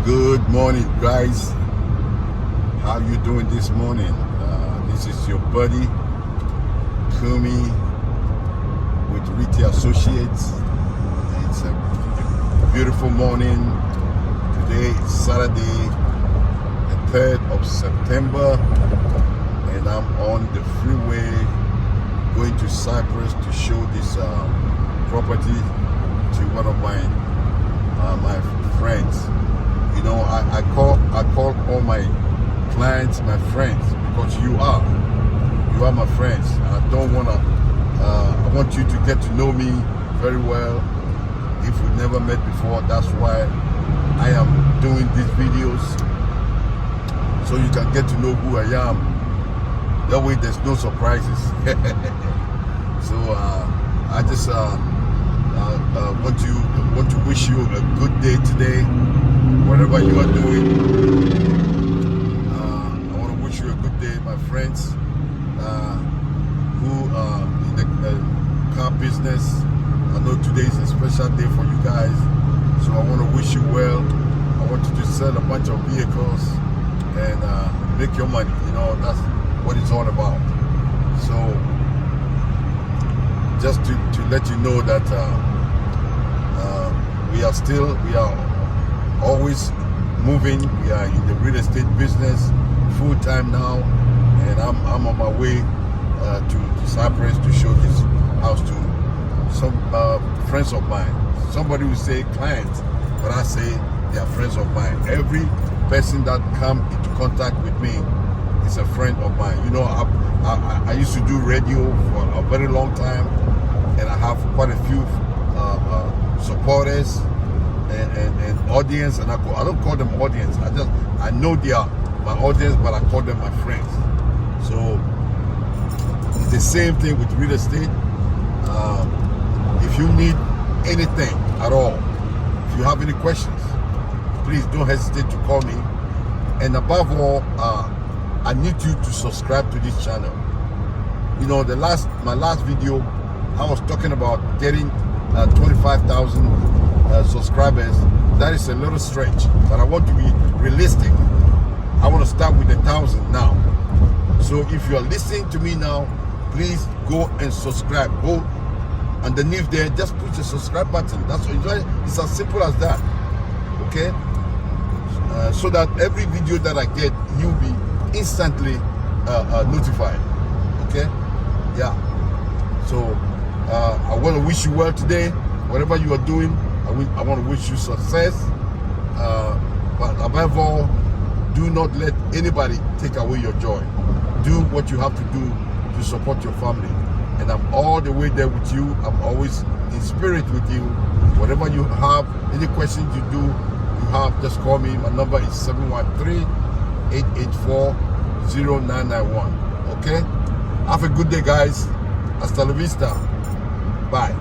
Good morning, guys. How you doing this morning? This is your buddy Kumi with Retail Associates. It's a beautiful morning. Today is Saturday, the 3rd of September, and I'm on the freeway going to Cypress to show this property to one of my friends. You know, I call all my clients my friends because you are my friends. I don't wanna. I want you to get to know me very well. If we never met before, that's why I am doing these videos, so you can get to know who I am. That way, there's no surprises. So I just want to wish you a good day today, whatever you are doing. I want to wish you a good day, my friends who are in the car business. I know today is a special day for you guys, so I want to wish you well. I want you to sell a bunch of vehicles and make your money. You know, that's what it's all about. So just to let you know that we are always moving. We are in the real estate business full time now, and I'm on my way to Cypress to show this house to some friends of mine. Somebody will say clients, but I say they are friends of mine. Every person that come into contact with me is a friend of mine. You know, I used to do radio for a very long time, and I have quite a few supporters and audience, and I don't call them audience. I know they are my audience, but I call them my friends. So it's the same thing with real estate. If you need anything at all, if you have any questions, please don't hesitate to call me. And above all, I need you to subscribe to this channel. You know, my last video, I was talking about getting 25,000 subscribers. That is a little stretch, but I want to be realistic. I want to start with 1,000 now. So if you are listening to me now, please go and subscribe. Go underneath there, just push the subscribe button. It's as simple as that. Okay? So that every video that I get, you'll be instantly notified. Okay? Yeah. So I want to wish you well today. Whatever you are doing, I want to wish you success. But above all, do not let anybody take away your joy. Do what you have to do to support your family. And I'm all the way there with you. I'm always in spirit with you. Whatever you have, any questions you have, just call me. My number is 713-884-0991. Okay? Have a good day, guys. Hasta la vista. Bye.